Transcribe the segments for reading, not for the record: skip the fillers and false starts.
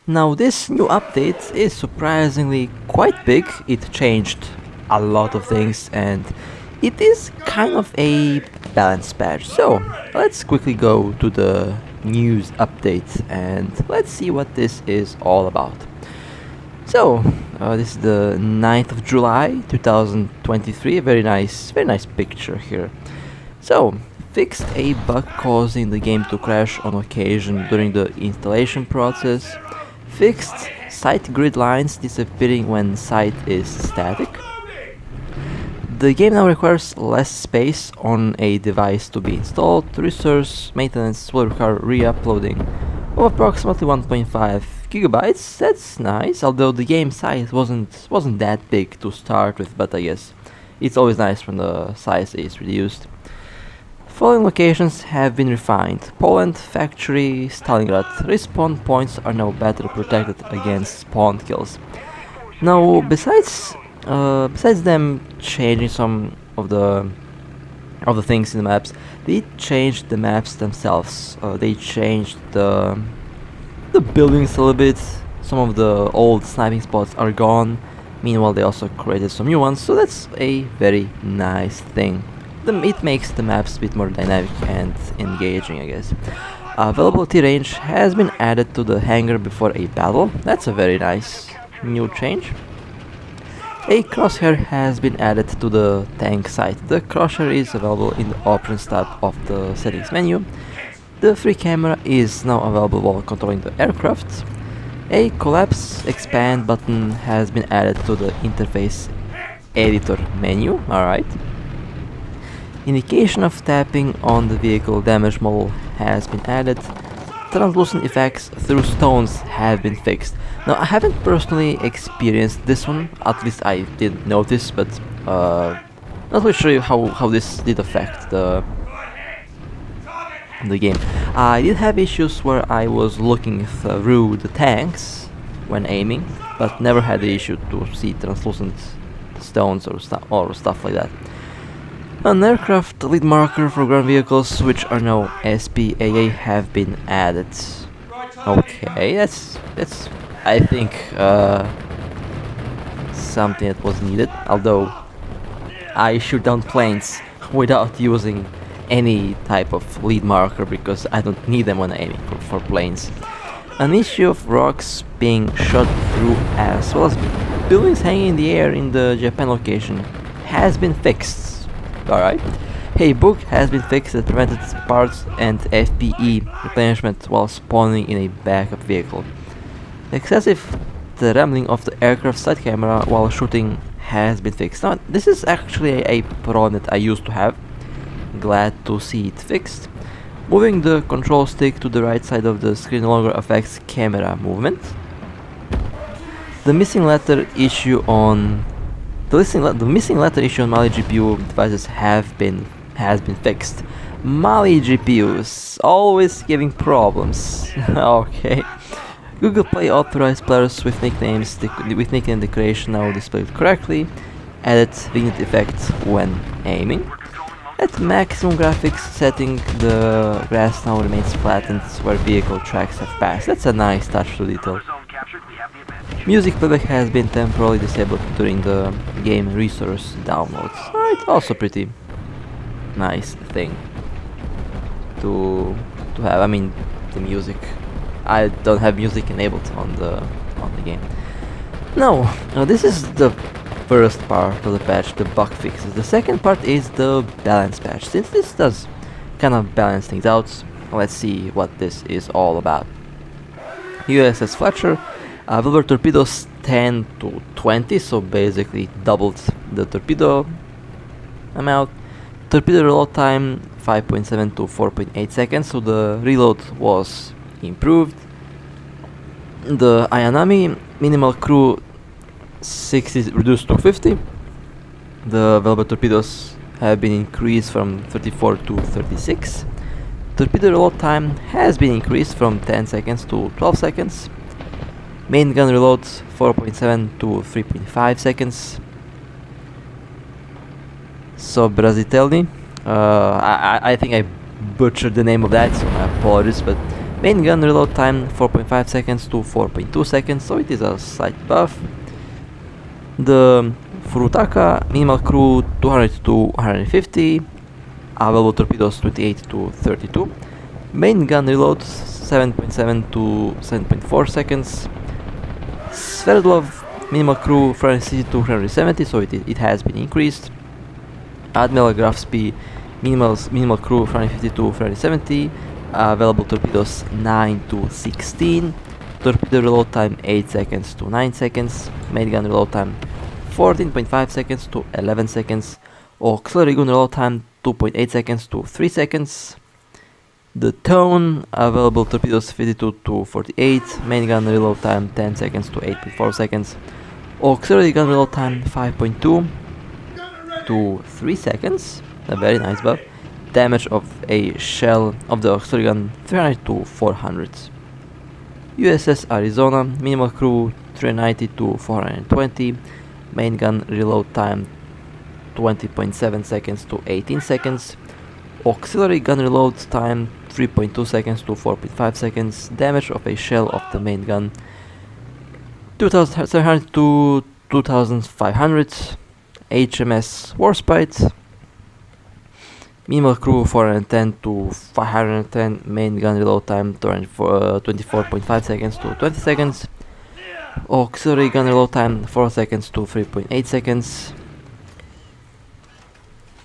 Now this new update is surprisingly quite big. It changed a lot of things and it is kind of a balance patch. So let's quickly go to the news update and let's see what this is all about. So this is the 9th of July 2023. A very nice picture here. So fixed a bug causing the game to crash on occasion during the installation process. Fixed site grid lines disappearing when site is static. The game now requires less space on a device to be installed. Resource maintenance will require re-uploading of approximately 1.5 gigabytes. That's nice, although the game size wasn't that big to start with, but I guess it's always nice when the size is reduced. Following locations have been refined. Poland, factory, Stalingrad. Respawn points are now better protected against spawn kills. Now, besides them changing some of the things in the maps, they changed the maps themselves. They changed the buildings a little bit. Some of the old sniping spots are gone. Meanwhile, they also created some new ones, so that's a very nice thing. It makes the maps a bit more dynamic and engaging, I guess. Availability range has been added to the hangar before a battle. That's a very nice new change. A crosshair has been added to the tank site. The crosshair is available in the options tab of the settings menu. The free camera is now available while controlling the aircraft. A collapse expand button has been added to the interface editor menu. Alright. Indication of tapping on the vehicle damage model has been added. Translucent effects through stones have been fixed. Now, I haven't personally experienced this one, at least I didn't notice, but not really sure how this did affect the game. I did have issues where I was looking through the tanks when aiming, but never had the issue to see translucent stones or stuff like that. An aircraft lead marker for ground vehicles, which are now SPAA, have been added. Okay, that's I think something that was needed. Although I shoot down planes without using any type of lead marker because I don't need them when aiming for planes. An issue of rocks being shot through as well as buildings hanging in the air in the Japan location has been fixed. Alright. A bug has been fixed that prevented parts and FPE replenishment while spawning in a backup vehicle. Excessive rambling of the aircraft side camera while shooting has been fixed. Now, this is actually a problem that I used to have. Glad to see it fixed. Moving the control stick to the right side of the screen no longer affects camera movement. The missing letter issue on The missing letter issue on Mali GPU devices has been fixed. Mali GPUs always giving problems. Okay. Google Play authorized players with nickname decoration now displayed correctly. Added vignette effect when aiming. At maximum graphics setting, the grass now remains flattened where vehicle tracks have passed. That's a nice touch to detail. Music playback has been temporarily disabled during the game resource downloads. Alright, also pretty nice thing to have. I mean, the music. I don't have music enabled on the game. No, this is the first part of the patch, the bug fixes. The second part is the balance patch. Since this does kind of balance things out, let's see what this is all about. USS Fletcher. Velvet torpedoes 10 to 20, so basically doubled the torpedo amount. Torpedo reload time 5.7 to 4.8 seconds, so the reload was improved. The Ayanami minimal crew 60 reduced to 50. The Velvet torpedoes have been increased from 34 to 36. Torpedo reload time has been increased from 10 seconds to 12 seconds. Main gun reload 4.7 to 3.5 seconds. So Brazitelli, I think I butchered the name of that, so my apologies, but Main gun reload time 4.5 seconds to 4.2 seconds, so it is a slight buff. The Furutaka minimal crew 200 to 150, available torpedoes 28 to 32. Main gun reload 7.7 to 7.4 seconds. Sverdlov minimal crew 360 to 370, so it has been increased. Admiral Grafsby minimal crew 350 to 370, available torpedoes 9 to 16. Torpedo reload time 8 seconds to 9 seconds. Main gun reload time 14.5 seconds to 11 seconds. Auxiliary gun reload time 2.8 seconds to 3 seconds. The Tone available torpedoes 52 to 48. Main gun reload time 10 seconds to 8.4 seconds. Auxiliary gun reload time 5.2 to 3 seconds. A very nice buff. Damage of a shell of the auxiliary gun 300 to 400. USS Arizona minimal crew 390 to 420. Main gun reload time 20.7 seconds to 18 seconds. Auxiliary gun reload time 3.2 seconds to 4.5 seconds. Damage of a shell of the main gun 2700 to 2500. HMS Warspite minimal crew 410 to 510. Main gun reload time 24.5 seconds to 20 seconds. Auxiliary gun reload time 4 seconds to 3.8 seconds.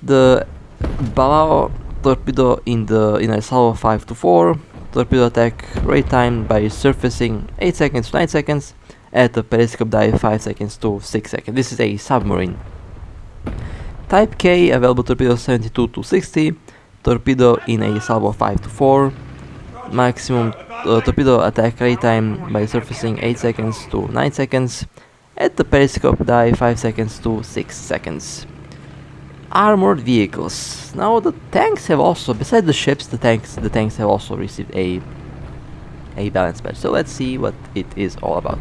The Balao torpedo in a salvo 5 to 4. Torpedo attack rate time by surfacing 8 seconds to 9 seconds. At the periscope dive 5 seconds to 6 seconds. This is a submarine. Type K available torpedo 72 to 60. Torpedo in a salvo 5 to 4. Maximum torpedo attack rate time by surfacing 8 seconds to 9 seconds. At the periscope dive 5 seconds to 6 seconds. Armored vehicles. Now the tanks have also, besides the ships, the tanks have also received a balance badge. So let's see what it is all about.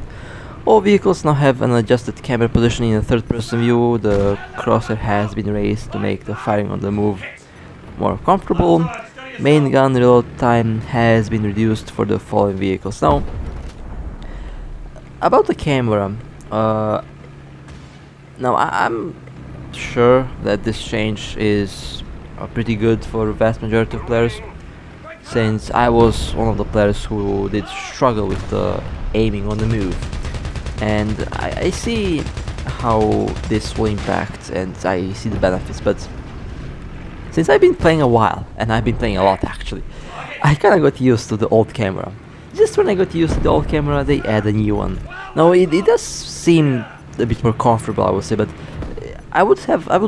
All vehicles now have an adjusted camera position in a third-person view. The crosshair has been raised to make the firing on the move more comfortable. Main gun reload time has been reduced for the following vehicles. Now, about the camera, now I'm sure that this change is pretty good for the vast majority of players, since I was one of the players who did struggle with the aiming on the move. And I see how this will impact, and I see the benefits, but since I've been playing a while, and I've been playing a lot actually, I kinda got used to the old camera. Just when I got used to the old camera, they add a new one. Now it does seem a bit more comfortable, I would say, but I would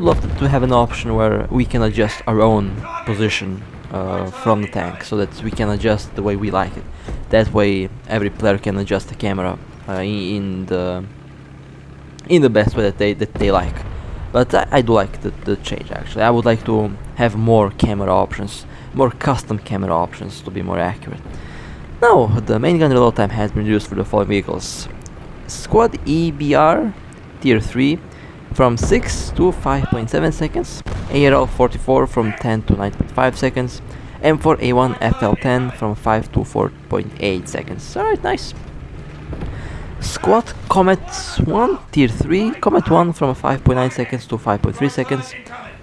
love to have an option where we can adjust our own position from the tank, so that we can adjust the way we like it. That way every player can adjust the camera in the best way that they like. But I do like the change actually. I would like to have more camera options, more custom camera options to be more accurate. Now the main gun reload time has been reduced for the following vehicles. Squad EBR Tier 3 from 6 to 5.7 seconds. ARL 44 from 10 to 9.5 seconds. M4A1 FL10 from 5 to 4.8 seconds. Alright, nice. Squad Comet 1 Tier 3, Comet 1 from 5.9 seconds to 5.3 seconds.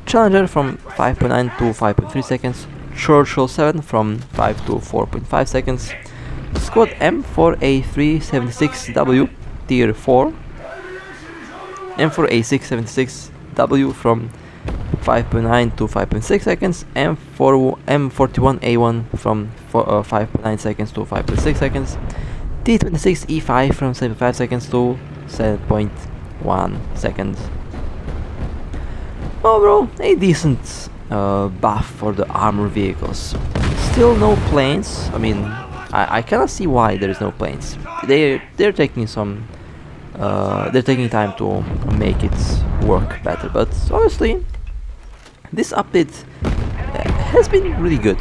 Challenger from 5.9 to 5.3 seconds. Churchill 7 from 5 to 4.5 seconds. Squad M4A376W Tier 4. M4A676W from 5.9 to 5.6 seconds. M41A1 from 5.9 seconds to 5.6 seconds. T26E5 from 7.5 seconds to 7.1 seconds. Overall, a decent buff for the armor vehicles. Still no planes. I mean, I cannot see why there is no planes. They're taking some. They're taking time to make it work better. But honestly, this update has been really good.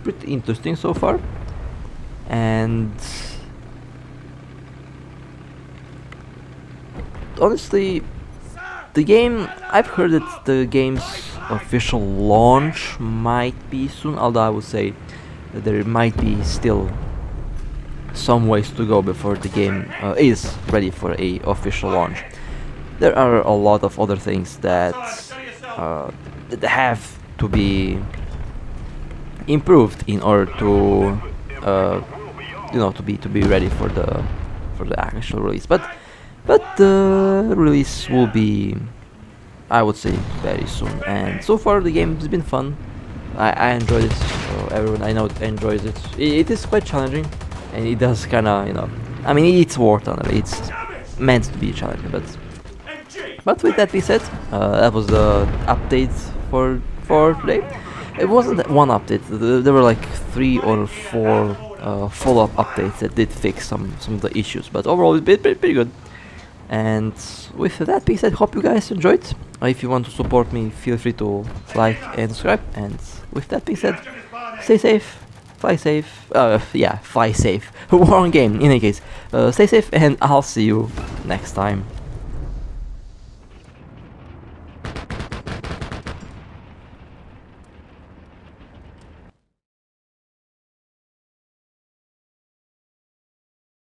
Pretty interesting so far. And honestly, the game, I've heard that the game's official launch might be soon, although I would say that there might be still some ways to go before the game is ready for a official launch. There are a lot of other things that have to be improved in order to to be ready for the actual release. But the release will be, I would say, very soon. And so far the game has been fun. I enjoyed it. Everyone I know enjoys it. It is quite challenging, and it does kind of, I mean, it's War Thunder. It's meant to be challenging, but with that being said, that was the update for today. It wasn't that one update. There were like 3 or 4 follow-up updates that did fix some of the issues, but overall it's pretty good. And with that being said, hope you guys enjoyed. If you want to support me, feel free to like and subscribe. And with that being said, stay safe, fly safe. Yeah, fly safe. War on game. In any case, stay safe, and I'll see you next time.